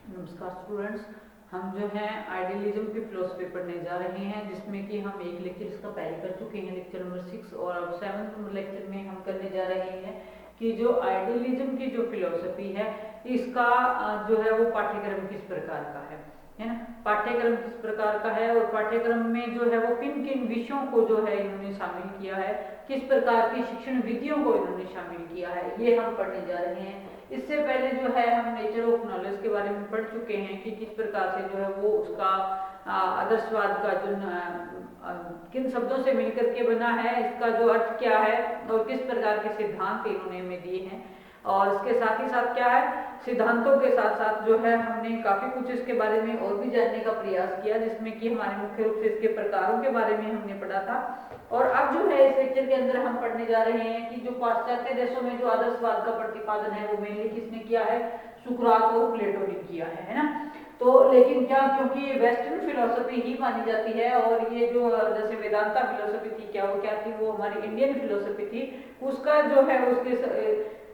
नमस्कार स्टूडेंट्स, हम जो है आइडियलिज्म की फिलोसफी पढ़ने जा रहे हैं, जिसमें कि हम एक लेक्चर इसका पहले कर चुके हैं, लेक्चर नंबर 6, और अब 7th लेक्चर में हम करने जा रहे हैं कि जो आइडियलिज्म की जो फिलोसफी है इसका जो है वो पाठ्यक्रम किस प्रकार का है ना। पाठ्यक्रम किस प्रकार का है और पाठ्यक्रम में जो है वो किन किन विषयों को जो है इन्होंने शामिल किया है, किस प्रकार की शिक्षण विधियों को इन्होंने शामिल किया है, ये हम पढ़ने जा रहे हैं। इससे पहले जो है हम नेचर ऑफ नॉलेज के बारे में पढ़ चुके हैं कि किस प्रकार से जो है वो उसका आदर्शवाद का जो किन शब्दों से मिलकर के बना है, इसका जो अर्थ क्या है और किस प्रकार के सिद्धांत इन्होंने हमें दिए हैं। और इसके साथ ही साथ क्या है, सिद्धांतों के साथ साथ जो है हमने काफी कुछ इसके बारे में और भी जानने का प्रयास किया, जिसमें कि हमारे मुख्य रूप से इसके प्रकारों के बारे में हमने पढ़ा था। और अब जो है इस लेक्चर के अंदर हम पढ़ने जा रहे हैं कि जो पाश्चात्य देशों में जो आदर्शवाद का प्रतिपादन है वो मेनली किसने किया है, सुकरात और प्लेटो ने किया है ना। तो लेकिन क्या, क्योंकि वेस्टर्न फिलोसफी ही मानी जाती है और ये जो जैसे वेदांता फिलोसफी थी, क्या वो क्या थी, वो हमारी इंडियन फिलोसफी थी, उसका जो है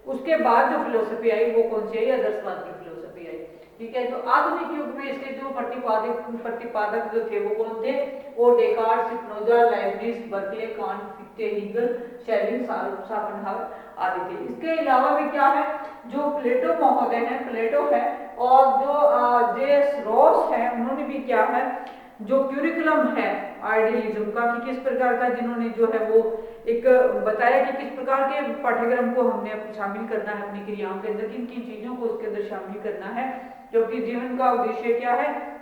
उसके बाद जो फिलोसफी आई वो कौन सी आई, आदर्शवाद की फिलोसफी आई। ठीक है, तो आधुनिक युग में इसके जो प्रतिपादक जो थे वो कौन थे, वो Descartes, Spinoza, Leibniz, Berkeley, Kant, Fichte, Hegel, Schelling, Schopenhauer आदि थे। इसके अलावा भी क्या है, जो प्लेटो महोदय हैं, प्लेटो है, और जो जे.एस. रॉस है, उन्होंने भी क्या है, जो क्यूरिकुलम है आइडियलिज्म का कि किस प्रकार का, जिन्होंने जो है वो एक बताया कि किस प्रकार के पाठ्यक्रम को हमने शामिल करना है अपनी क्रियाओं के अंदर, किन किन चीजों को उसके अंदर शामिल करना है, क्योंकि जीवन का उद्देश्य क्या है।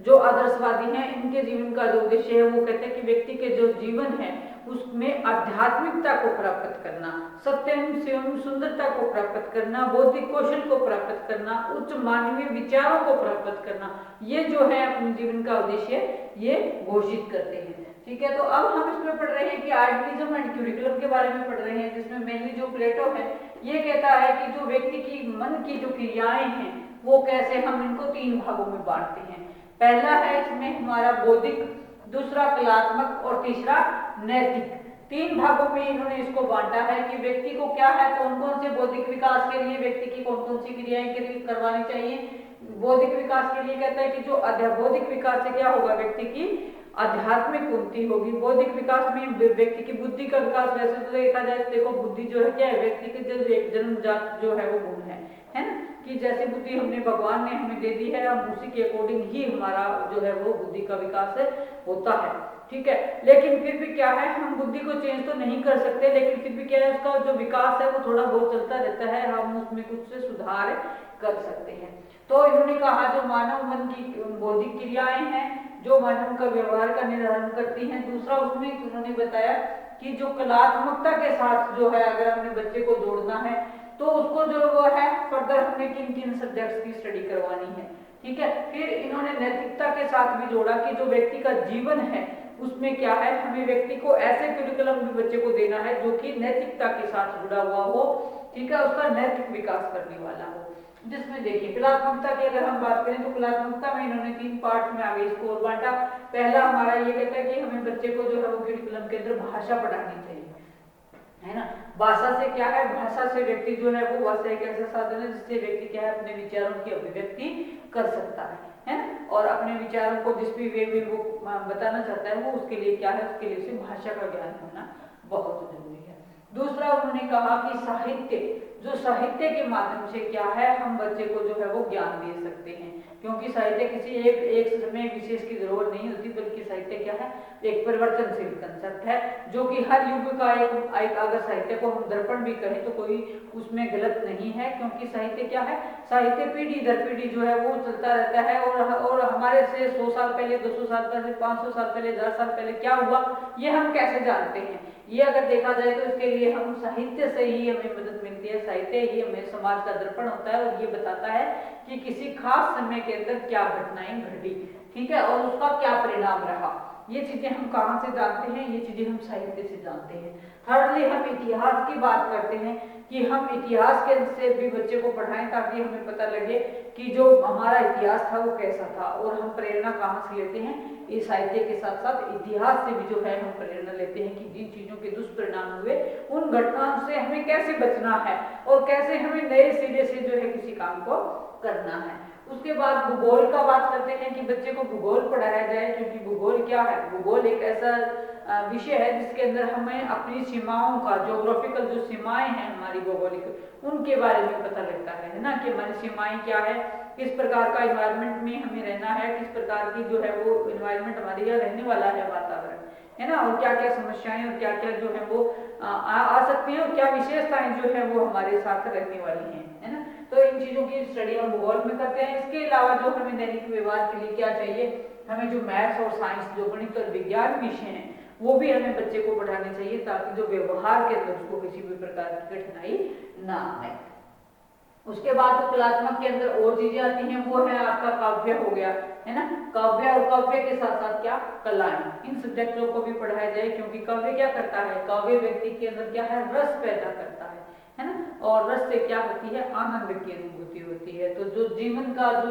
जो आदर्शवादी हैं इनके जीवन का जो उद्देश्य है वो कहते हैं कि व्यक्ति के जो जीवन है उसमें आध्यात्मिकता को प्राप्त करना, सत्य एवं सुंदरता को प्राप्त करना, बौद्धिक कौशल को प्राप्त करना, उच्च मानवीय विचारों को प्राप्त करना, ये जो है अपने जीवन का उद्देश्य ये घोषित करते हैं। ठीक है, तो अब हम इसमें पढ़ रहे हैं कि आइडियलिज्म एंड क्यूरिकुलम के बारे में पढ़ रहे हैं, जिसमें मेनली जो प्लेटो है ये कहता है कि जो व्यक्ति की मन की जो क्रियाएं हैं वो कैसे, हम इनको 3 भागों में बांटते हैं। पहला है इसमें हमारा बौद्धिक, दूसरा कलात्मक और तीसरा नैतिक। 3 भागों में इन्होंने इसको बांटा है कि व्यक्ति को क्या है, कौन कौन से बौद्धिक विकास के लिए व्यक्ति की कौन कौन सी क्रियाएं करवानी चाहिए। बौद्धिक विकास के लिए कहता है कि जो बौद्धिक विकास से क्या होगा, व्यक्ति की आध्यात्मिक उन्नति होगी। बौद्धिक विकास में व्यक्ति की बुद्धि का विकास, वैसे तो देखा जाए तो देखो बुद्धि जो है क्या है, व्यक्ति के जो एक जन्मजात जो है वो गुण है ना, कि जैसे बुद्धि हमने भगवान ने हमें दे दी है, हम उसी के अकॉर्डिंग ही हमारा जो है वो बुद्धि का विकास होता है। ठीक है, लेकिन फिर भी क्या है, हम बुद्धि को चेंज तो नहीं कर सकते, लेकिन फिर भी क्या है, उसका जो विकास है वो थोड़ा बहुत चलता रहता है, हम उसमें कुछ से सुधार कर सकते हैं। तो इन्होंने कहा जो मानव मन की बौद्धिक क्रियाएं हैं जो मानव का व्यवहार का निर्धारण करती हैं। दूसरा उसमें उन्होंने बताया कि जो कलात्मकता के साथ जो है अगर हमने बच्चे को जोड़ना है तो उसको जो वो है फर्दर हमें किन किन सब्जेक्ट्स की स्टडी करवानी है। ठीक है, फिर इन्होंने नैतिकता के साथ भी जोड़ा कि जो व्यक्ति का जीवन है उसमें क्या है, हमें व्यक्ति को ऐसे करिकुलम भी बच्चे को देना है जो कि नैतिकता के साथ जुड़ा हुआ हो। ठीक है, उसका नैतिक विकास करने वाला हो। जिसमें देखिए कलात्मकता की अगर हम बात करें तो कलात्मकता में इन्होंने 3 पार्ट में आगे इसको और बांटा। पहला हमारा ये कहता है कि हमें बच्चे को जो है वो करिकुलम के अंदर भाषा पढ़ानी चाहिए, है ना। भाषा से क्या है, भाषा से व्यक्ति जो है वो भाषा एक ऐसा साधन है जिससे व्यक्ति क्या है अपने विचारों की अभिव्यक्ति कर सकता है ना, और अपने विचारों को जिस भी वे में वो बताना चाहता है वो उसके लिए क्या है, उसके लिए उसे भाषा का ज्ञान होना बहुत जरूरी है। दूसरा उन्होंने कहा कि साहित्य, जो साहित्य के माध्यम से क्या है हम बच्चे को जो है वो ज्ञान दे सकते हैं, क्योंकि साहित्य किसी एक समय विशेष की जरूरत नहीं होती, बल्कि साहित्य क्या है एक परिवर्तनशील कंसेप्ट है जो कि हर युग का एक अगर साहित्य को हम दर्पण भी कहें तो कोई उसमें गलत नहीं है, क्योंकि साहित्य क्या है, साहित्य पीढ़ी दर पीढ़ी जो है वो चलता रहता है। और हमारे से 100 साल पहले, 200 साल पहले, 500 साल पहले, 1000 साल पहले क्या हुआ ये हम कैसे जानते हैं, ये अगर देखा जाए तो इसके लिए हम साहित्य से ही हमें मदद मिलती है। साहित्य ही हमें समाज का दर्पण होता है और ये बताता है कि किसी खास समय के अंदर क्या घटनाएं घटी, ठीक है, और उसका क्या परिणाम रहा। ये चीजें हम कहाँ से जानते हैं, ये चीजें हम साहित्य से जानते हैं। थर्डली हम इतिहास की बात करते हैं कि हम इतिहास के से भी बच्चे को पढ़ाएं ताकि हमें पता लगे कि जो हमारा इतिहास था वो कैसा था, और हम प्रेरणा कहाँ से लेते हैं, इस साहित्य के साथ साथ इतिहास से भी जो है हम प्रेरणा लेते हैं कि जिन चीजों के दुष्परिणाम हुए उन घटनाओं से हमें कैसे बचना है और कैसे हमें नए सिरे से जो है किसी काम को करना है। उसके बाद भूगोल का बात करते हैं कि बच्चे को भूगोल पढ़ाया जाए, क्योंकि भूगोल क्या है, भूगोल एक ऐसा विषय है जिसके अंदर हमें अपनी सीमाओं का, ज्योग्राफिकल जो सीमाएं हैं हमारी भौगोलिक, उनके बारे में पता लगता है ना, कि हमारी सीमाएं क्या है, किस प्रकार का इन्वायरमेंट में हमें रहना है, किस प्रकार की जो है वो इन्वायरमेंट हमारे यहाँ रहने वाला है, वातावरण है ना, और क्या क्या समस्याएं और क्या क्या जो है वो आ सकती है और क्या विशेषताएं जो है वो हमारे साथ रहने वाली हैं, है ना। तो इन चीजों की स्टडी हम भूगोल में करते हैं। इसके अलावा जो हमें दैनिक व्यवहार के लिए क्या चाहिए, हमें जो मैथ्स और साइंस, जो गणित और विज्ञान विषय हैं, वो भी हमें बच्चे को पढ़ाने चाहिए ताकि जो व्यवहार के अंदर उसको किसी भी प्रकार की कठिनाई ना आए। उसके बाद जो कलात्मक के अंदर और चीजें आती हैं वो है आपका काव्य हो गया, है ना। काव्य और काव्य के साथ साथ क्या, कलाएं, इन सब्जेक्टों को भी पढ़ाया जाए, क्योंकि काव्य क्या करता है, काव्य व्यक्ति के अंदर क्या है, रस पैदा करता है ना, और रस से क्या होती है, आनंद की अनुभूति होती है। तो जो जीवन का जो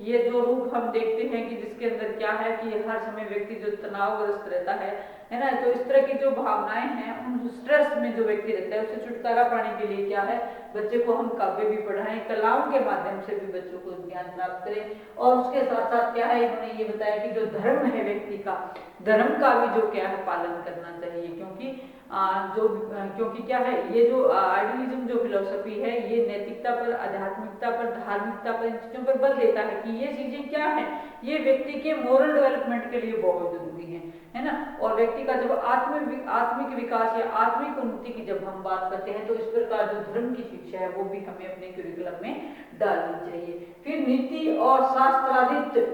ये जो रूप हम देखते हैं कि जिसके अंदर क्या है कि हर समय व्यक्ति जो तनावग्रस्त रहता है ना, तो इस तरह की जो भावनाएं हैं, उन स्ट्रेस में जो व्यक्ति रहता है उससे छुटकारा पाने के लिए क्या है, बच्चे को हम काव्य भी पढ़ाएं, कलाओं के माध्यम से भी बच्चों को ज्ञान प्राप्त करें। और उसके साथ साथ क्या है, इन्होंने ये बताया कि जो धर्म है व्यक्ति का, धर्म का भी जो क्या है पालन करना चाहिए, क्योंकि क्या है, ये जो आइडियलिज्म जो फिलोसफी है ये नैतिकता पर, आध्यात्मिकता पर, धार्मिकता पर, इन चीजों पर बल देता है कि ये चीजें क्या है, ये व्यक्ति के मोरल डेवलपमेंट के लिए बहुत जरूरी है ना। और व्यक्ति का जब आत्मिक विकास या आत्मिक उन्नति की जब हम बात करते हैं तो इस प्रकार जो धर्म की शिक्षा है वो भी हमें अपने करिकुलम में डालनी चाहिए। फिर नीति और शास्त्रादित्य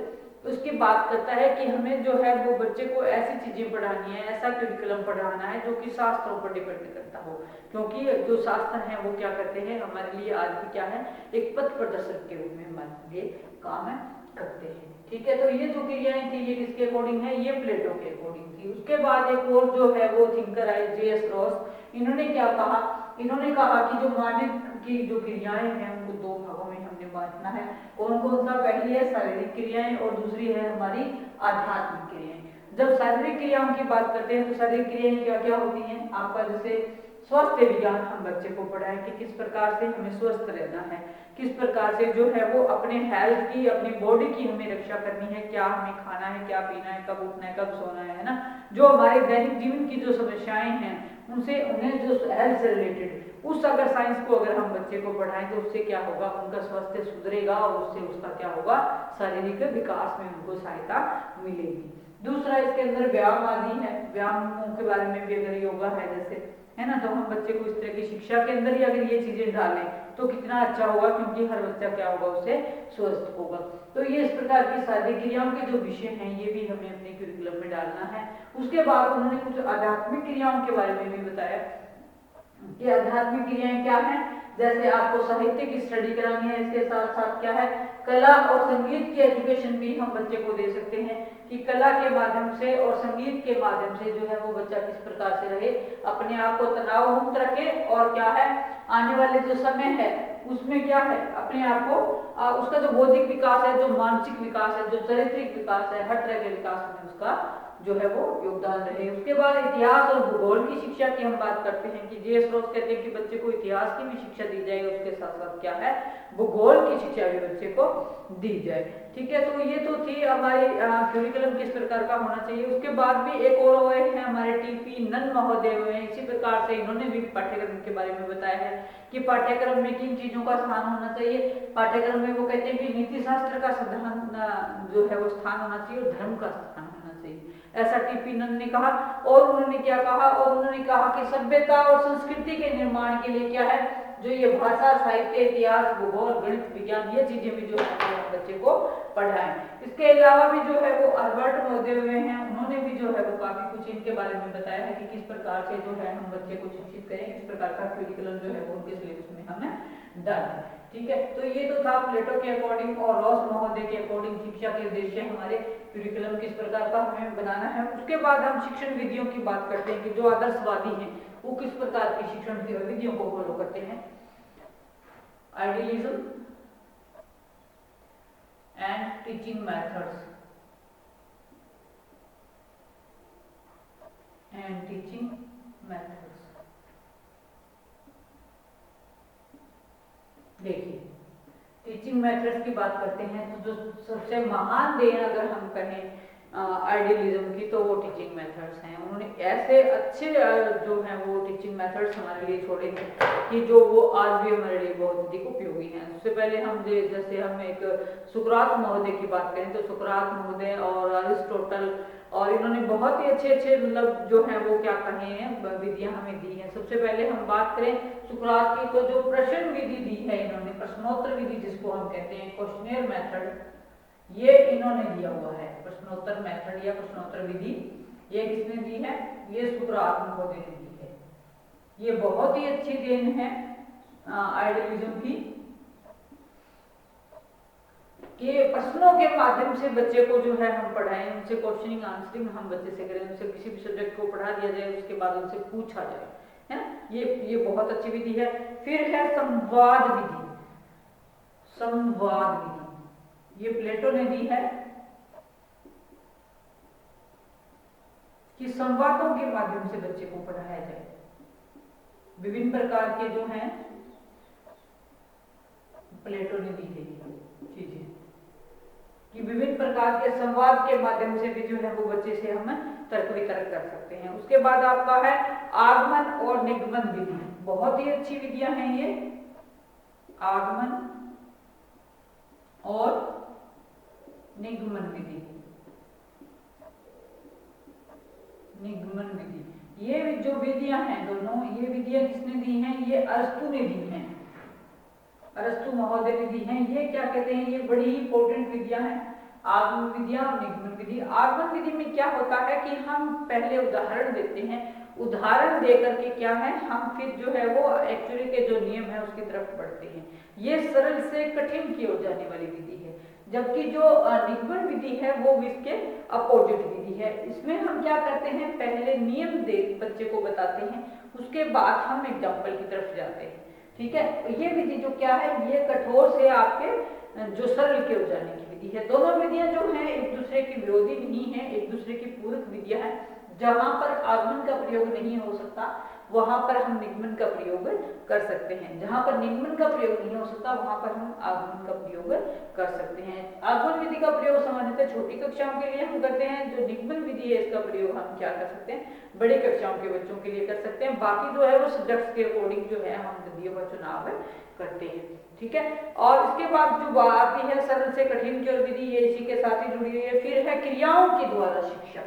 उसकी बात करता है कि हमें जो है वो बच्चे को ऐसी चीजें पढ़ानी है, ऐसा करिकुलम पढ़ाना है जो कि शास्त्रों पर डिपेंड करता हो, क्योंकि जो शास्त्र हैं वो क्या करते हैं हमारे लिए आज भी क्या है, एक पथ प्रदर्शक के रूप में हमारे लिए काम करते हैं। ठीक है, तो ये जो क्रियाएं थी ये किसके अकॉर्डिंग है, ये प्लेटो के अकॉर्डिंग थी। उसके बाद एक और जो है वो थिंकर आए, J.S. रॉस, इन्होंने क्या कहा, इन्होंने कहा कि जो मानव की जो क्रियाएं हैं उनको दो भागों में हमने बांटना है। कौन कौन सा, पहली है शारीरिक क्रियाएं और दूसरी है हमारी आध्यात्मिक क्रियाएं। जब शारीरिक क्रियाओं की बात करते हैं तो शारीरिक क्रियाएं क्या क्या होती हैं आपका, जैसे स्वास्थ्य विज्ञान हम बच्चे को पढ़ाएं कि किस प्रकार से हमें स्वस्थ रहना है, किस प्रकार से जो है वो अपने हेल्थ की, अपनी बॉडी की हमें रक्षा करनी है, क्या हमें खाना है, क्या पीना है, कब उठना है, कब सोना है ना। जो हमारे दैनिक जीवन की जो समस्याएं हैं उनसे, उन्हें जो हेल्थ से रिलेटेड, उस अगर साइंस को अगर हम बच्चे को पढ़ाएं तो उससे क्या होगा, उनका स्वास्थ्य सुधरेगा और उससे उसका क्या होगा, शारीरिक विकास में उनको सहायता मिलेगी। दूसरा इसके अंदर व्यायाम आदि है, व्यायामों के बारे में भी अगर योगा है जैसे, है ना, तो हम बच्चे को इस तरह की शिक्षा के अंदर ही अगर ये चीजें डालें तो कितना अच्छा होगा, क्योंकि हर बच्चा क्या होगा, उससे स्वस्थ होगा। तो ये इस प्रकार की शारीरिक क्रियाओं के जो विषय हैं ये भी हमें अपने करिकुलम में डालना है। उसके बाद उन्होंने कुछ आध्यात्मिक क्रियाओं के बारे में भी बताया कि आध्यात्मिक क्रियाएं क्या हैं, जैसे आपको साहित्य की स्टडी करानी है, इसके साथ साथ क्या है, कला और संगीत की एजुकेशन भी हम बच्चे को दे सकते हैं कि कला के माध्यम से और संगीत के माध्यम से जो है वो बच्चा किस प्रकार से रहे, अपने आप को तनाव मुक्त रखे, और क्या है आने वाले जो समय है उसमें क्या है अपने आप को उसका जो बौद्धिक विकास है, जो मानसिक विकास है, जो चारित्रिक विकास है, हर तरह के विकास में उसका जो है वो योगदान रहे। उसके बाद इतिहास और भूगोल की शिक्षा की हम बात करते हैं कि J.S. रॉस कहते हैं कि बच्चे को इतिहास की भी शिक्षा दी जाए, उसके साथ साथ क्या है भूगोल की शिक्षा भी बच्चे को दी जाए। ठीक है, तो ये तो थी हमारी करिकुलम किस प्रकार का होना चाहिए। उसके बाद भी एक और हुए हैं हमारे टी.पी. नन महोदय हुए हैं, इसी प्रकार से इन्होंने भी पाठ्यक्रम के बारे में बताया है कि पाठ्यक्रम में किन चीजों का स्थान होना चाहिए। पाठ्यक्रम में वो कहते हैं कि नीति शास्त्र का सिद्धांत जो है वो स्थान होना चाहिए और धर्म का स्थान होना चाहिए, ऐसा टी.पी. नन ने कहा। और उन्होंने क्या कहा, और उन्होंने कहा कि सभ्यता और संस्कृति के निर्माण के लिए क्या है, जो ये भाषा, साहित्य, इतिहास, भूगोल, गणित, विज्ञान, ये चीजें भी जो है बच्चे को पढ़ाएं। इसके अलावा भी जो है वो अल्बर्ट महोदय हुए हैं, उन्होंने भी जो है वो काफी कुछ इनके बारे में बताया है कि किस प्रकार से जो है हम बच्चे को शिक्षित करें, किस प्रकार का करिकुलम जो है वो उनके सिलेबस में हमें डालें। ठीक है, तो ये तो था प्लेटो के अकॉर्डिंग और रॉस महोदय के अकॉर्डिंग शिक्षा के उद्देश्य हमारे करिकुलम किस प्रकार का हमें बनाना है। उसके बाद हम शिक्षण विधियों की बात करते हैं कि जो आदर्शवादी हैं वो किस प्रकार की शिक्षण विधियों को फॉलो करते हैं। आइडियलिज्म एंड टीचिंग मेथड्स देखिए, टीचिंग मेथड्स की बात करते हैं तो जो सबसे महान देन अगर हम कहें आइडियलिज्म की, तो वो टीचिंग मेथड्स हैं। उन्होंने ऐसे अच्छे जो हैं वो टीचिंग मेथड्स हमारे लिए छोड़े हैं कि जो वो आज भी हमारे लिए बहुत अधिक उपयोगी हैं। उससे पहले हम जैसे हम एक सुकरात महोदय की बात करें तो सुकरात महोदय और अरिस्टोटल, और इन्होंने बहुत ही अच्छे अच्छे मतलब जो है वो क्या कहे हैं विधियां हमें दी हैं। सबसे पहले हम बात करें सुकरात की, तो जो प्रश्न विधि दी है इन्होंने, प्रश्नोत्तर विधि जिसको हम कहते हैं, क्वेश्चनियर मेथड, ये इन्होंने दिया हुआ है। प्रश्नोत्तर मेथड या प्रश्नोत्तर विधि ये किसने दी है? ये सुकरात महोदय ने दी है। ये बहुत ही अच्छी देन है आइडियलिज्म की, कि प्रश्नों के माध्यम से बच्चे को जो है हम पढ़ाएं, उनसे क्वेश्चनिंग आंसरिंग हम बच्चे से करें, उनसे किसी भी सब्जेक्ट को पढ़ा दिया जाए, उसके बाद उनसे पूछा जाए, है ना। ये बहुत अच्छी विधि है। फिर है संवाद विधि। संवाद विधि ये प्लेटो ने दी है कि संवादों के माध्यम से बच्चे को पढ़ाया जाए। विभिन्न प्रकार के जो हैं प्लेटो ने दी है चीजें कि विभिन्न प्रकार के संवाद के माध्यम से भी जो है वो बच्चे से हम तर्क वितर्क कर सकते हैं। उसके बाद आपका है आगमन और निगमन विधि। बहुत ही अच्छी विधियां हैं ये, आगमन और निगमन विधि। निगमन विधि ये जो विधियां हैं दोनों, ये विधियां किसने दी हैं? ये अरस्तु ने दी हैं, अरस्तु महोदय ने दी हैं। ये क्या कहते हैं? ये बड़ी ही इंपॉर्टेंट विधियां हैं, आगमन विधियां और निगमन विधि। आगमन विधि में क्या होता है कि हम पहले उदाहरण देते हैं, उदाहरण दे करके क्या है हम फिर जो है वो एक्चुअली के जो नियम है उसकी तरफ बढ़ते हैं। ये सरल से कठिन की ओर जाने वाली विधि है, जबकि जो निगमन विधि है वो इसके अपोजिट विधि है। इसमें हम क्या करते हैं, पहले नियम दे बच्चे को बताते हैं, उसके बाद हम एग्जाम्पल की तरफ जाते हैं। ठीक है, ये विधि जो क्या है, ये कठोर से आपके जो सरल की ओर जाने की विधि है। दोनों विधियां जो हैं एक दूसरे की विरोधी नहीं है, एक दूसरे की पूरक विधियां हैं। जहां पर आगमन का प्रयोग नहीं हो सकता वहां पर हम निगमन का प्रयोग कर सकते हैं, जहां पर निगमन का प्रयोग नहीं हो सकता वहां पर हम आगमन का प्रयोग कर सकते हैं। आगमन विधि का प्रयोग सामान्यतः छोटी कक्षाओं के लिए हम करते हैं, जो निगमन विधि है इसका प्रयोग हम क्या कर सकते हैं, बड़ी कक्षाओं के बच्चों के लिए कर सकते हैं। बाकी जो है वो सब्जेक्ट्स के अकॉर्डिंग जो है हम विधियों का चुनाव करते हैं। ठीक है, और इसके बाद जो बात आती है सरल से कठिन की ओर विधि, ये इसी के साथ ही जुड़ी हुई है। फिर है क्रियाओं के द्वारा शिक्षा।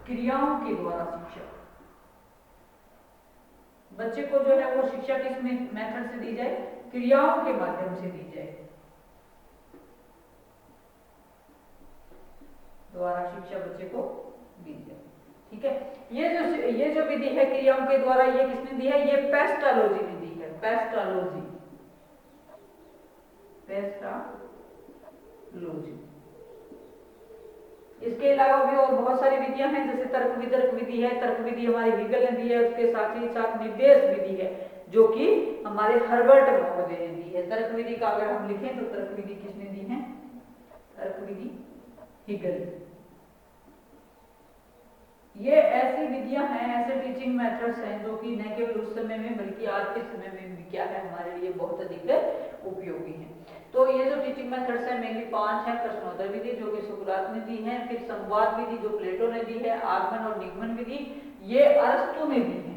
क्रियाओं के द्वारा शिक्षा, बच्चे को जो है वो शिक्षा किस मेथड से दी जाए, क्रियाओं के माध्यम से दी जाए। द्वारा शिक्षा बच्चे को दी जाए। ठीक है, ये जो विधि है क्रियाओं के द्वारा, ये किसने दी है? ये पेस्टालोजी ने दी है। Pestalozzi, Pestalozzi. इसके अलावा भी और बहुत सारी विधियां हैं, जैसे तर्क वितर्क विधि है। तर्क विधि हमारी हीगल ने दी है, उसके साथ ही साथ निर्देश विधि है जो कि हमारे हर्बर्ट महोदय ने दी है। तर्क विधि का अगर हम लिखें तो तर्क विधि किसने दी है? तर्क विधि हीगल। ये ऐसी विधियां हैं, ऐसे टीचिंग मेथड्स हैं जो कि न केवल उस समय में बल्कि आज के समय में भी क्या है हमारे लिए बहुत अधिक उपयोगी हैं। तो ये जो टीचिंग मेथड्स हैं मेनली 5 है। प्रश्नोत्तर विधि जो कि सुकरात ने दी है, फिर संवाद विधि जो प्लेटो ने दी है, आगमन और निगमन विधि ये अरस्तु ने दी है,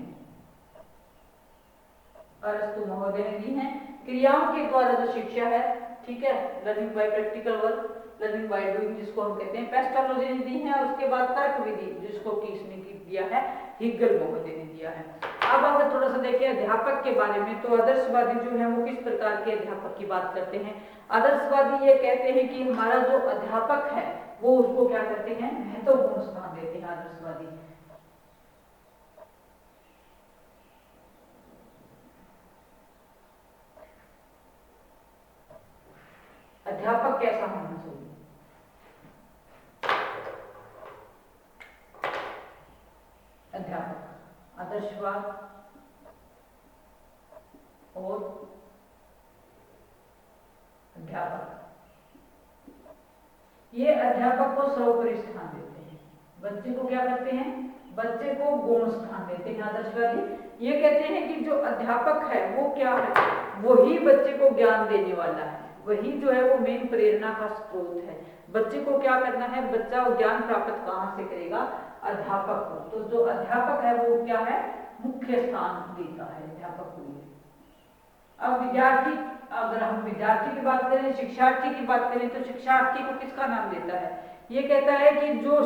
अरस्तु महोदय ने दी है। क्रियाओं के द्वारा जो शिक्षा है, ठीक है, learning by practical work, learning by doing जिसको हम कहते हैं, पेस्टालोजी ने दी है। उसके बाद तर्क विधि जिसको कि इसने दिया है, हीगल महोदय ने दिया है। अब अगर थोड़ा सा देखिए अध्यापक के बारे में, तो आदर्शवादी जो है वो किस प्रकार के अध्यापक की बात करते हैं। आदर्शवादी ये कहते हैं कि हमारा जो अध्यापक है वो उसको क्या करते हैं, महत्वपूर्ण स्थान देते हैं। आदर्शवादी अध्यापक कैसा होना चाहिए? आदर्शवाद और अध्यापक, ये अध्यापक को सर्वोपरि स्थान देते हैं, बच्चे को क्या करते हैं, बच्चे को गौण स्थान देते हैं आदर्शवादी। ये कहते हैं कि जो अध्यापक है वो क्या है, वही बच्चे को ज्ञान देने वाला है, वही जो है वो मेन प्रेरणा का स्रोत है। बच्चे को क्या करना है, बच्चा ज्ञान प्राप्त कहाँ से करेगा, अध्यापक को। तो जो अध्यापक है वो क्या है, मुख्य स्थान देता है अध्यापक को। अब विद्यार्थी, अगर हम विद्यार्थी की बात करें, शिक्षार्थी की बात करें, तो शिक्षार्थी को किसका नाम देता है, ये कहता है कि जो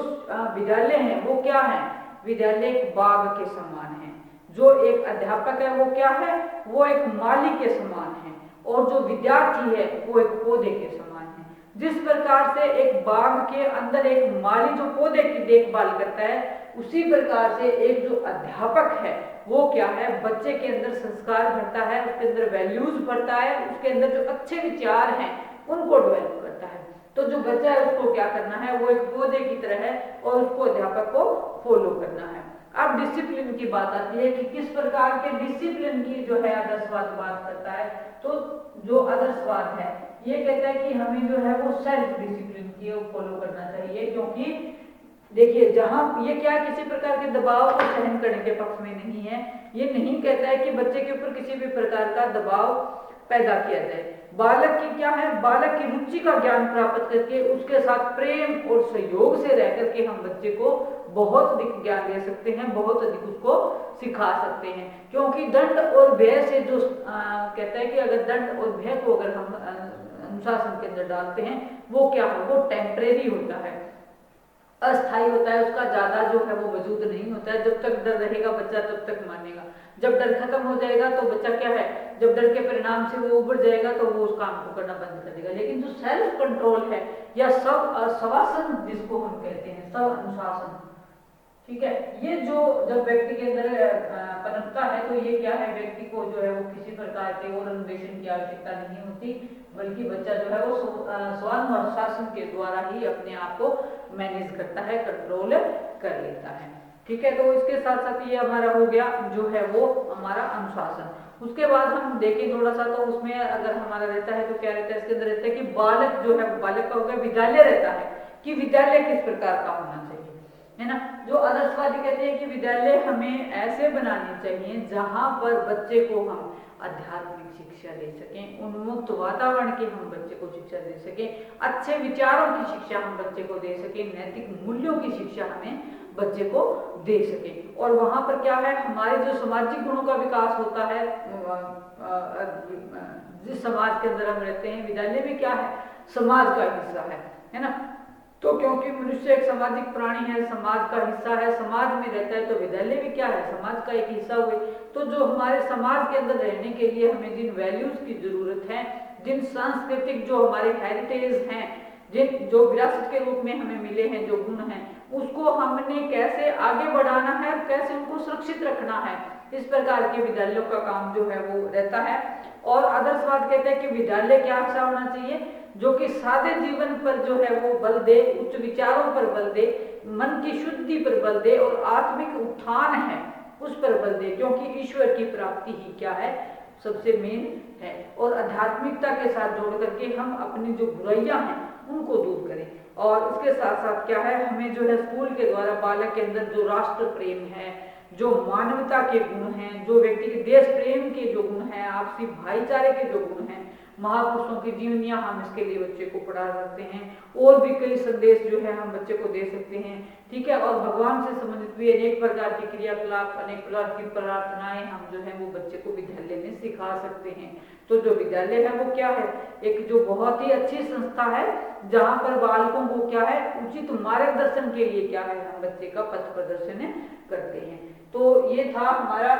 विद्यालय है वो क्या है, विद्यालय एक बाग के समान है। जो एक अध्यापक है वो क्या है, वो एक माली के समान है, और जो विद्यार्थी है वो एक पौधे के समान है। जिस प्रकार से एक बाग के अंदर एक माली जो पौधे की देखभाल करता है, उसी प्रकार से एक जो अध्यापक है वो क्या है, बच्चे के अंदर संस्कार भरता है, उसके अंदर वैल्यूज भरता है, उसके अंदर जो अच्छे विचार हैं उनको डेवलप करता है। तो जो बच्चा है उसको क्या करना है, वो एक पौधे की तरह है और उसको अध्यापक को फॉलो करना है। अब डिसिप्लिन की बात आती है कि किस प्रकार के डिसिप्लिन की जो है आदर्शवाद बात करता है। तो जो आदर्शवाद है ये कहता है कि हमें जो है वो सेल्फ डिसिप्लिन की फॉलो करना चाहिए, क्योंकि देखिए जहां ये क्या किसी प्रकार के दबाव को सहन करने के पक्ष में नहीं है। ये नहीं कहता है कि बच्चे के ऊपर किसी भी प्रकार का दबाव पैदा किया जाए। बालक की क्या है, बालक की रुचि का ज्ञान प्राप्त करके उसके साथ प्रेम और सहयोग से रह करके हम बच्चे को बहुत अधिक ज्ञान दे सकते हैं, बहुत अधिक उसको सिखा सकते हैं। क्योंकि दंड और भय से जो कहता है कि अगर दंड और भय को अगर हम अनुशासन के अंदर डालते हैं, वो क्या है, वो टेम्परेरी होता है, अस्थायी होता है, उसका ज्यादा जो है वो वजूद नहीं होता है। जब तक डर रहेगा बच्चा तब तक मानेगा, जब डर खत्म हो जाएगा तो बच्चा क्या है, जब डर के परिणाम से वो उबर जाएगा तो वो उस काम को करना बंद कर देगा। लेकिन जो सेल्फ कंट्रोल है या शवासन जिसको हम कहते हैं, सब अनुशासन, ठीक है, ये जो जब व्यक्ति के अंदर पनपता है तो ये क्या है, व्यक्ति को जो है वो किसी प्रकार के और अन्वेषण की आवश्यकता नहीं होती, बल्कि बच्चा जो है वो स्वानुशासन के द्वारा ही अपने आप को मैनेज करता है, कंट्रोल कर लेता है। ठीक है, तो इसके साथ साथ ये हमारा हो गया जो है वो हमारा अनुशासन। उसके बाद हम देखें थोड़ा सा, तो उसमें अगर हमारा रहता है तो क्या रहता है, इसके अंदर रहता है कि बालक जो है, बालक का हो गया, विद्यालय रहता है कि विद्यालय किस प्रकार का होना चाहिए, है ना। जो आदर्शवादी कहते हैं कि विद्यालय हमें ऐसे बनाने चाहिए जहां पर बच्चे को हम आध्यात्मिक शिक्षा दे सकें, उन्मुक्त वातावरण की हम बच्चे को शिक्षा दे सकें, अच्छे विचारों की शिक्षा हम बच्चे को दे सकें, नैतिक मूल्यों की शिक्षा हमें बच्चे को दे सकें। और वहां पर क्या है, हमारे जो सामाजिक गुणों का विकास होता है, जिस समाज के अंदर हम रहते हैं, विद्यालय भी क्या है, समाज का हिस्सा है ना। तो क्योंकि मनुष्य एक सामाजिक प्राणी है, समाज का हिस्सा है, समाज में रहता है, तो विद्यालय भी क्या है, समाज का एक हिस्सा हुए। तो जो हमारे समाज के अंदर रहने के लिए हमें जिन वैल्यूज की जरूरत है, जिन सांस्कृतिक जो हमारे हेरिटेज हैं, जिन जो विरासत के रूप में हमें मिले हैं, जो गुण हैं, उसको हमने कैसे आगे बढ़ाना है, कैसे उनको सुरक्षित रखना है, इस प्रकार के विद्यालयों का काम जो है वो रहता है। और आदर्शवाद कहते हैं कि विद्यालय क्या अच्छा होना चाहिए, जो कि सादे जीवन पर जो है वो बल दे, उच्च विचारों पर बल दे, मन की शुद्धि पर बल दे, और आत्मिक उत्थान है उस पर बल दे, क्योंकि ईश्वर की प्राप्ति ही क्या है, सबसे मेन है। और आध्यात्मिकता के साथ जोड़ करके हम अपनी जो बुराइयां हैं उनको दूर करें। और इसके साथ साथ क्या है, हमें जो है स्कूल के द्वारा बालक के अंदर जो राष्ट्र प्रेम है, जो मानवता के गुण हैं, जो व्यक्ति के देश प्रेम के जो गुण हैं, आपसी भाईचारे के जो गुण हैं, महापुरुषों की जीवनियां हम इसके लिए बच्चे को पढ़ा सकते हैं। और भी कई संदेश जो है हम बच्चे को दे सकते हैं, ठीक है। और भगवान से संबंधित भी अनेक प्रकार के क्रियाकलाप, अनेक प्रकार की प्रार्थनाएं हम जो है वो बच्चे को विद्यालय में सिखा सकते हैं। तो जो विद्यालय है वो क्या है, एक जो बहुत ही अच्छी संस्था है, जहाँ पर बालकों को क्या है, उचित मार्गदर्शन के लिए क्या है, हम बच्चे का पथ प्रदर्शन करते हैं। तो ये था हमारा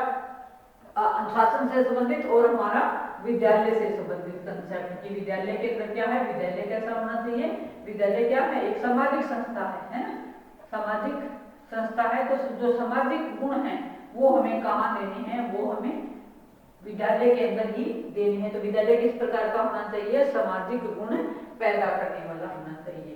अनुशासन से संबंधित और हमारा विद्यालय से संबंधित कंसेप्ट कि विद्यालय के अंदर क्या है, विद्यालय कैसा होना चाहिए। विद्यालय क्या है, एक सामाजिक संस्था है ना, सामाजिक संस्था है। तो जो सामाजिक गुण हैं वो हमें कहाँ देने हैं, वो हमें विद्यालय के अंदर ही देने हैं। तो विद्यालय किस प्रकार का होना चाहिए, सामाजिक गुण पैदा करने वाला होना चाहिए।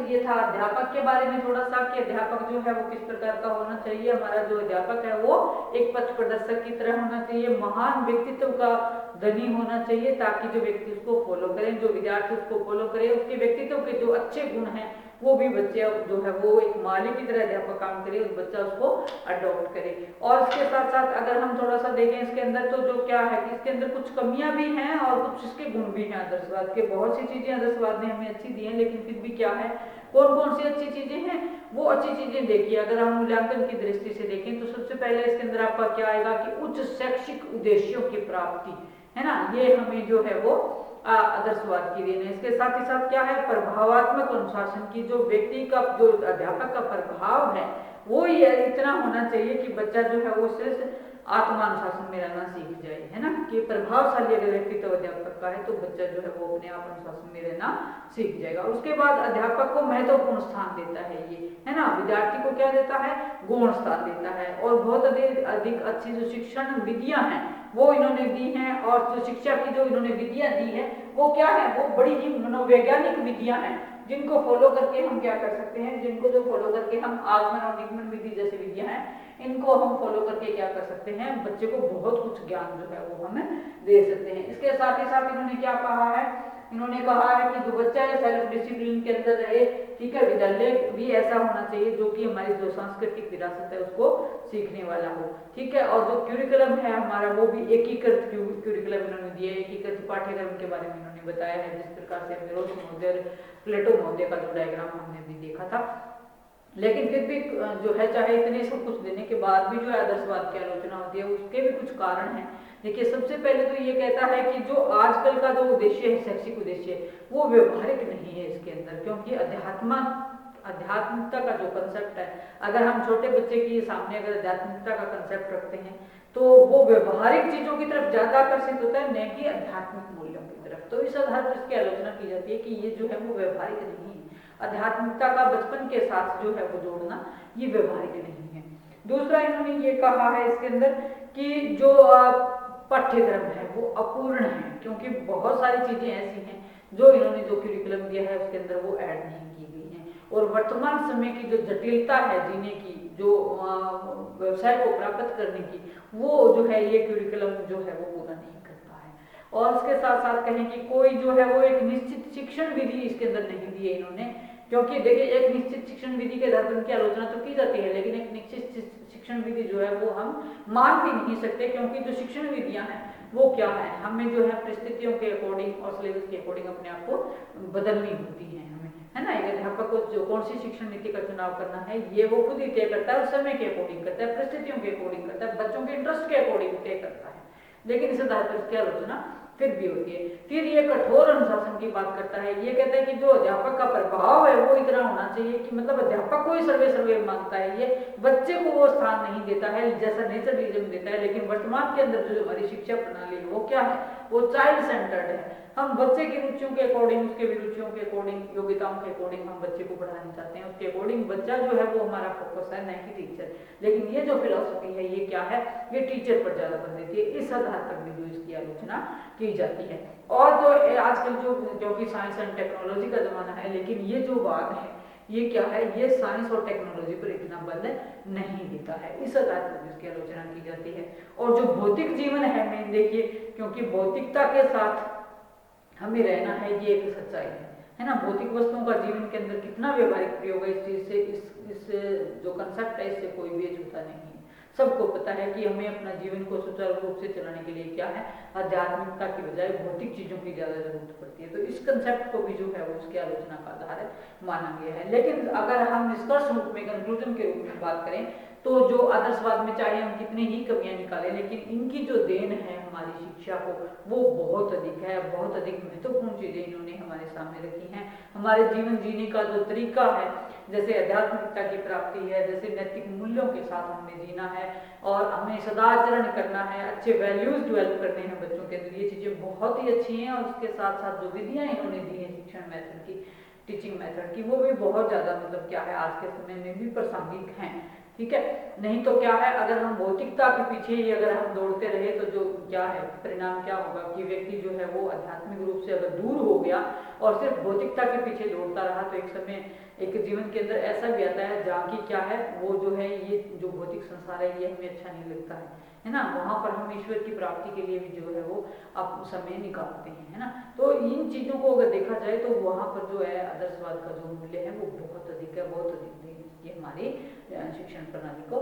ये था अध्यापक के बारे में थोड़ा सा, कि अध्यापक जो है वो किस प्रकार का होना चाहिए। हमारा जो अध्यापक है वो एक पथ प्रदर्शक की तरह होना चाहिए, महान व्यक्तित्व का धनी होना चाहिए, ताकि जो व्यक्ति उसको फॉलो करें, जो विद्यार्थी उसको फॉलो करे, उसके व्यक्तित्व के जो अच्छे गुण हैं वो भी बच्चे जो है वो एक माली की तरह अध्यापक काम करे, उस बच्चा उसको अडॉप्ट करे। और इसके साथ साथ अगर हम थोड़ा सा देखें इसके अंदर, तो जो क्या है कि इसके अंदर कुछ कमियां भी हैं और कुछ इसके गुण भी हैं आदर्शवाद के। बहुत सी चीजें आदर्शवाद ने हमें अच्छी दी हैं, लेकिन फिर भी क्या है, कौन कौन सी अच्छी चीजें हैं, वो अच्छी चीजें देखिए। अगर हम मूल्यांकन की दृष्टि से देखें तो सबसे पहले इसके अंदर आपका क्या आएगा कि उच्च शैक्षिक उद्देश्यों की प्राप्ति, है ना, ये हमें जो है वो आदर्शवाद की देन है। इसके साथ ही साथ क्या है, प्रभावात्मक अनुशासन की, जो व्यक्ति का, जो अध्यापक का प्रभाव है वो ये इतना होना चाहिए कि बच्चा जो है वो सिर्फ आत्मानुशासन में रहना सीख जाए, है ना, कि प्रभावशाली अगर व्यक्तित्व अध्यापक का है तो बच्चा जो है वो अपने आप अनुशासन में रहना सीख जाएगा। उसके बाद अध्यापक को महत्वपूर्ण स्थान देता है ये, है ना, विद्यार्थी को क्या देता है, गौण स्थान देता है। और बहुत अधिक अच्छी जो शिक्षण विधियां हैं वो इन्होंने दी हैं, और जो शिक्षा की जो इन्होंने विधियां दी है वो क्या है, वो बड़ी ही मनोवैज्ञानिक विधियां हैं, जिनको फॉलो करके हम क्या कर सकते हैं, जिनको जो फॉलो करके हम आगमन और निगमन विधि जैसी विधियां हैं, इनको हम फॉलो करके क्या कर सकते हैं, बच्चे को बहुत कुछ ज्ञान जो है वो हमें दे सकते हैं। इसके साथ ही साथ इन्होंने क्या कहा है, इन्होंने कहा है कि जो बच्चा है सेल्फ डिसिप्लिन के अंदर रहे, ठीक है, विद्यालय भी ऐसा होना चाहिए जो कि हमारी जो सांस्कृतिक विरासत है उसको सीखने वाला हो, ठीक है। और जो क्यूरिकुलम है हमारा वो भी एकीकृत क्यूरिकुलम इन्होंने दिया है, एकीकृत पाठ्यक्रम के बारे में इन्होंने बताया है, जिस प्रकार से हमने रोज महोदय, प्लेटो महोदय का जो डायग्राम हमने भी देखा था। लेकिन फिर भी जो है, चाहे इतने सब कुछ देने के बाद भी जो है आदर्शवाद की आलोचना होती है, उसके भी कुछ कारण हैं। देखिए, सबसे पहले तो ये कहता है कि जो आजकल का जो उद्देश्य है, शैक्षिक उद्देश्य, वो व्यवहारिक नहीं है इसके अंदर, क्योंकि आध्यात्मिकता का जो कंसेप्ट है, अगर हम छोटे बच्चे के सामने अगर आध्यात्मिकता का कंसेप्ट रखते हैं तो वो व्यवहारिक चीजों की तरफ ज्यादा आकर्षित होता है, न कि आध्यात्मिक मूल्यों की तरफ। तो इस आधार पर इसकी आलोचना की जाती है कि ये जो है वो व्यवहारिक नहीं है, आध्यात्मिकता का बचपन के साथ जो है वो जोड़ना ये व्यवहारिक नहीं है। दूसरा इन्होंने ये कहा है इसके अंदर कि जो पाठ्यक्रम है वो अपूर्ण है, क्योंकि बहुत सारी चीजें ऐसी हैं जो इन्होंने जो क्यूरिकुलम दिया है उसके अंदर वो ऐड नहीं की गई हैं। और वर्तमान समय की जो जटिलता है जीने की, जो व्यवसाय को प्राप्त करने की, वो जो है ये क्यूरिकुलम जो है वो पूरा नहीं करता है। और इसके साथ साथ कहें कि कोई जो है वो एक निश्चित शिक्षण विधि इसके अंदर नहीं दी है इन्होंने, क्योंकि देखिए एक निश्चित शिक्षण विधि के आधार पर की आलोचना तो की जाती है, लेकिन एक निश्चित शिक्षण विधि जो है वो हम मान भी नहीं सकते, क्योंकि जो शिक्षण विधियां हैं वो क्या है, हमें जो है परिस्थितियों के अकॉर्डिंग और सिलेबस के अकॉर्डिंग अपने आप को बदलनी होती है हमें, है ना। एक अध्यापक को जो कौन सी शिक्षण नीति का चुनाव करना है ये वो खुद ही तय करता है, समय के अकॉर्डिंग करता है, परिस्थितियों के अकॉर्डिंग करता है, बच्चों के इंटरेस्ट के अकॉर्डिंग तय करता है। लेकिन इस आधार पर इसकी आलोचना फिर भी होती है। फिर ये कठोर अनुशासन की बात करता है, ये कहता है कि जो अध्यापक का प्रभाव है वो इतना होना चाहिए कि मतलब अध्यापक को ही सर्वे मांगता है, ये बच्चे को वो स्थान नहीं देता है जैसा नेचरलिज्म देता है। लेकिन वर्तमान के अंदर जो हमारी शिक्षा प्रणाली है वो क्या है, वो चाइल्ड सेंटर्ड है। हम बच्चे की रुचियों के अकॉर्डिंग, उसके रुचियों के अकॉर्डिंग, योग्यताओं के अकॉर्डिंग हम बच्चे को पढ़ाना चाहते हैं, उसके अकॉर्डिंग बच्चा जो है वो हमारा फोकस है, न कि टीचर। लेकिन ये जो फिलॉसफी है ये क्या है, ये टीचर पर ज्यादा बल देती है। इस आधार पर भी जो इसकी आलोचना की जाती है। और जो आजकल जो कि साइंस एंड टेक्नोलॉजी का जमाना है, लेकिन ये जो बात है ये क्या है, ये साइंस और टेक्नोलॉजी पर इतना बल नहीं देता है, इस आधार पर इसकी आलोचना की जाती है। और जो भौतिक जीवन है, मैं देखिए, क्योंकि भौतिकता के साथ हमें रहना है, ये एक सच्चाई है ना। भौतिक वस्तुओं का जीवन के अंदर कितना व्यवहारिक प्रयोग है, इस चीज से इस जो कंसेप्ट है इससे कोई भी अछूता नहीं है। सबको पता है कि हमें अपना जीवन को सुचारू रूप से चलाने के लिए क्या है, आध्यात्मिकता की बजाय भौतिक चीजों की ज्यादा जरूरत पड़ती है। तो इस कंसेप्ट को भी जो है वो उसकी आलोचना का आधार माना गया है। लेकिन अगर हम निष्कर्ष रूप में, कंक्लूजन के रूप में बात करें तो जो आदर्शवाद में चाहे हम कितनी ही कमियां निकालें, लेकिन इनकी जो देन है हमारी शिक्षा को वो बहुत अधिक है, बहुत अधिक महत्वपूर्ण चीजें इन्होंने हमारे सामने रखी हैं। हमारे जीवन जीने का जो तरीका है, जैसे आध्यात्मिकता की प्राप्ति है, जैसे नैतिक मूल्यों के साथ हमें जीना है और हमें सदाचरण करना है, अच्छे वैल्यूज डेवलप करने हैं बच्चों के अंदर, ये चीजें बहुत ही अच्छी हैं। और उसके साथ साथ जो विधियां इन्होंने दी है शिक्षण मेथड की, टीचिंग मेथड की, वो भी बहुत ज्यादा मतलब क्या है, आज के समय में भी प्रासंगिक हैं, ठीक है। नहीं तो क्या है, अगर हम भौतिकता के पीछे ही अगर हम दौड़ते रहे तो जो क्या है, परिणाम क्या होगा कि व्यक्ति जो है वो आध्यात्मिक रूप से अगर दूर हो गया और सिर्फ भौतिकता के पीछे दौड़ता रहा तो एक समय एक जीवन के अंदर ऐसा भी आता है जहाँ की क्या है, वो जो है ये जो भौतिक संसार है ये हमें अच्छा नहीं लगता है ना। वहाँ पर हम ईश्वर की प्राप्ति के लिए भी जो है वो आप समय निकालते हैं, है ना। तो इन चीज़ों को अगर देखा जाए तो वहाँ पर जो है आदर्शवाद का जो मूल्य है वो बहुत अधिक है, बहुत अधिक ये हमारी शिक्षण प्रणाली को